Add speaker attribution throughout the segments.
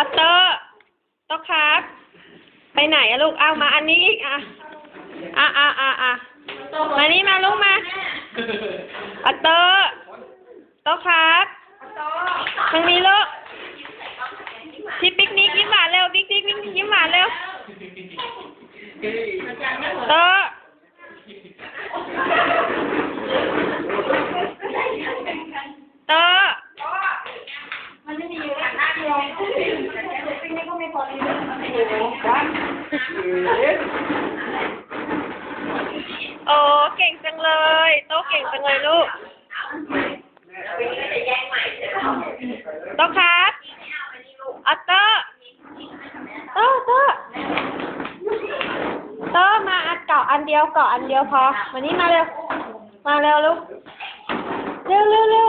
Speaker 1: อเตอร์โต๊ะครับไปไหนอะลูกเอามาอันนี้อีกมานี่มาลูกมาออเตอร์โต๊ะครับทางนี้ลูกพี่ปิกนิกยิ้มหวานเร็วปิกนิกยิ้มหวานเร็วโต๊ะโต๊ะ
Speaker 2: มันไม่มีอยู่หน้าเดียวปิกนิกก็ไม่พอดี
Speaker 1: โอ้เก่งจังเลยโต๊ะเก่งจังเลยลูกโต๊ะครับออเตอร์โต๊ะมาเกาะอันเดียวพอมานี่มาเร็วลูกเร็ว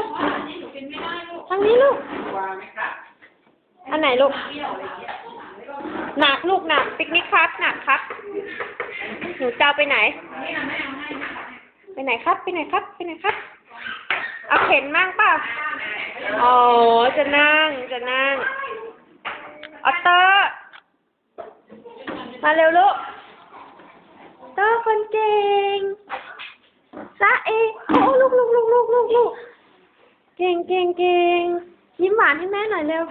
Speaker 1: ทางนี้ลูกอันไหนลูกหนักลูกหนักปิกนิกครับหนักครับหนูจะไปไหนครับเอาเข็นมั่งเปล่าอ๋อจะนั่งออเตอร์มาเร็วลูกเตอร์คนเก่งจ้าเอโอ้ลูกเก่งยิ้มหวานให้แม่หน่อยเร็ว